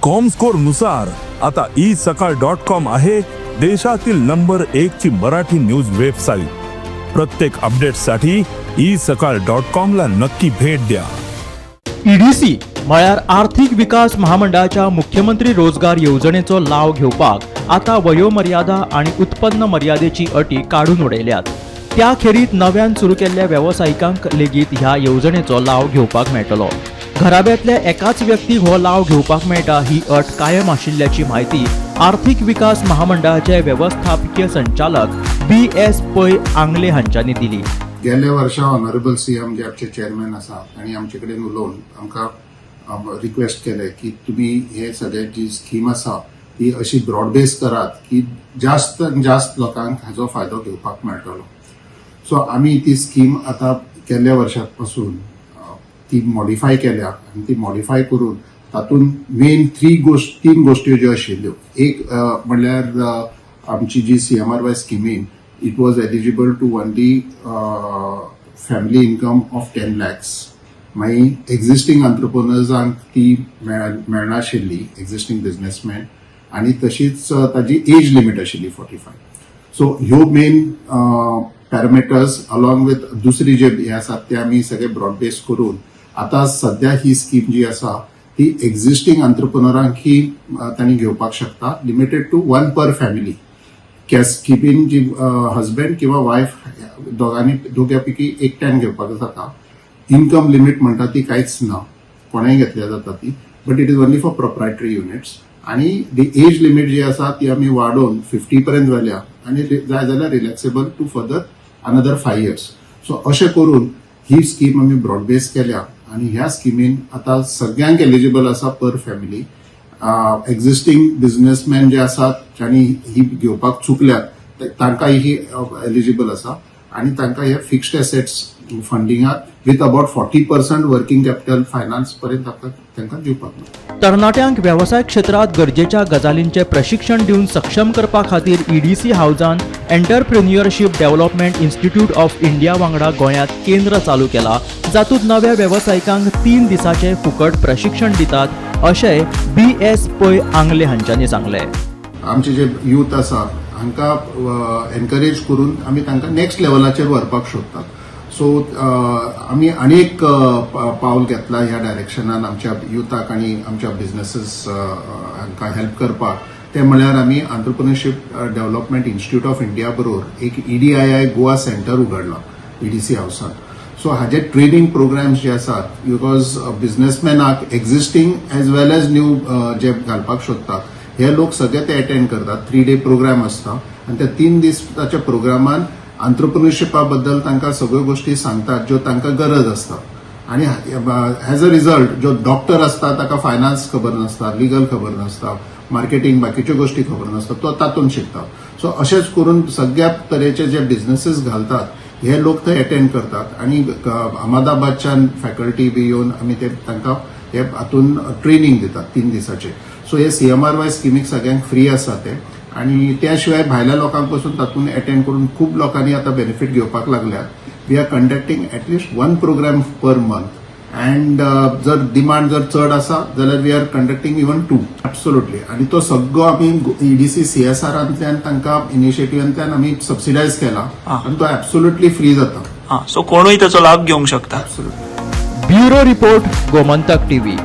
Comscore नुसार आता isakal.com आहे देशातील नंबर 1 ची मराठी न्यूज वेबसाईट। प्रत्येक अपडेटसाठी isakal.com ला नक्की भेट द्या। ईडीसी म्हळ्यार आर्थिक विकास महामंडळाच्या मुख्यमंत्री रोजगार येवजणेचो लाव घेवपाक आता वयोमर्यादा आणि उत्पन्न मर्यादेची अटी काढून उडयल्यात। त्या खेरीत नव्यान सुरू केल्ल्या व्यावसायिकांक लेगीत ह्या येवजणेचो लाव घेवपाक मेळटलो। घराब्यांतल्या एकाच व्यक्तीक हो लाव घेवपाक मेळटा ही अट कायम आशिल्ल्याची माहिती आर्थिक विकास महामंडळाचे व्यवस्थापकीय संचालक BS पै आंगले हांच्यांनी दिली। गेल्या वर्सा ऑनरेबल सीएम जे आमचे चेअरमॅन आसा आणि आमचे कडेन उलोवन आमकां रिक्वेस्ट केले की तुम्ही हे सगळे जी स्कीम आसा ती अशी ब्रॉड बेस करात की जास्त लोकांक हाजो फायदो घेवपाक मेळटलो। सो आमी ती स्कीम आता गेल्या वर्षापासून ती मॉडिफाय केल्या आणि ती मॉडिफाय करून तातूंत मेन तीन गोष्टी ज्यो आशिल्ल्यो, एक म्हणल्यार आमची जी CMRY स्किमीन it was eligible to only family income of 10 lakhs. मागीर एक्झिस्टिंग एंटरप्रेन्युअर्सांक ती मेळनाशिल्ली, एक्झिस्टिंग बिझनेसमॅन, आनी तशीच ताजी एज लिमिट आशिल्ली 45। सो ह्यो मेन पॅरामिटर्स अलॉंग विथ दुसरी जे हे आसात ते आमी सगळे ब्रॉड बेस करून आता सध्या ही स्कीम जी आसा ती एक्झिस्टिंग एंटरप्रेन्युअरांक ही तांणी घेवपाक शकता, लिमिटेड टू 1 पर फॅमिली। स्किमीन जी हजबंड किंवा वायफ दोघ्या पैकी एकट्यान घेवपाक जाता। इन्कम लिमिट म्हणटा ती कांयच ना, कोणाय घेतल्या जाता ती, but it is only for proprietary units. आणि दी एज लिमिट जी आसा ती आमी वाडोवन 50 पर्यंत व्हेल्या आणि जाय जाल्यार relaxable to further another 5 years। So अशें करून ही स्कीम आमी ब्रॉड बेस केल्या आणि ह्या स्किमीन आता सगळ्यांक एलिजिबल आसा पर फॅमिली। एक्झिस्टिंग बिझनेसमॅन जे आसात ज्यांनी ही घेवपाक चुकल्यात तांकां ही एलिजिबल आसा आणि तांकां हे फिक्स्ड एसेट्स फंडिंगाक with about 40% working capital finance पर्यंत तांकां दिवपाक मेळटा। तरणाट्यांक व्यवसाय क्षेत्रात गरजेच्या गजालींचे प्रशिक्षण दिवन सक्षम करपा खातीर EDC हाऊसान entrepreneurship development institute of India वांगडा गोंयांत केंद्र चालू केला, जातूंत नव्या व्यवसायिकांक 3 दिसांचे फुकट प्रशिक्षण दितात अशें BS पै आंगले हांच्यांनी सांगले। आमचे जे यूथ आसा हांकां एनकरेज करून आमी तांकां नेक्स्ट लेवलाचेर व्हरपाक सोदतात। सो आमी अनेक पावल घेतला ह्या डायरेक्शनान आमच्या युथाक आणि आमच्या बिझनेसेस हांकां हेल्प करपाक। ते म्हळ्यार आमी entrepreneurship development institute of India बरोबर एक EDII गोवा सेंटर उगडला EDC हाऊसान। सो हाजे ट्रेनिंग प्रोग्राम्स जे आसात, बिकॉज बिझनेसमॅनाक existing as well as new जे घालपाक सोदतात हे लोक सगळे ते अटेंड करतात। 3 day प्रोग्राम आसता आणि त्या 3 दिसाच्या प्रोग्रामान एंटरप्रेन्युअरशिपा बद्दल तांकां सगळ्यो गोष्टी सांगतात ज्यो तांकां गरज आसता। आणि एज अ रिझल्ट जो डॉक्टर आसता ताका फायनान्स खबर नासता, लीगल खबर नासता, मार्केटिंग बाकीच्यो गोष्टी खबर नासता, तो तातूंत शिकता। सो अशेंच करून सगळ्या तरेचे जे बिझनेसीस घालतात हे लोक थंय अटेंड करतात आणि अहमदाबादच्यान फॅकल्टी बी येवन आमी ते तांकां हे हातून ट्रेनिंग दितात 3 दिसाचे। सो हे CMRY स्किमीक सगळ्यांक फ्री आसा ते, आणि त्या शिवाय भायल्या लोकांक पासून तातूंत अटेंड करून खूब लोकांनी आता बेनिफिट घेवपाक लागल्यात। We are conducting at least 1 programme per month, and जर डिमांड जर चड आसा जाल्यार we are conducting even 2 absolutely. आणि तो सगळो आमी EDC CSRंतल्यान तांकां इनिशिएटिव्हांतल्यान आमी सबसिडायज केला आणि तो एब्सोल्युटली फ्री जाता। सो कोणूय त्याचो लाभ घेवंक शकता। Absolutely. Bureau report, Gomantak TV।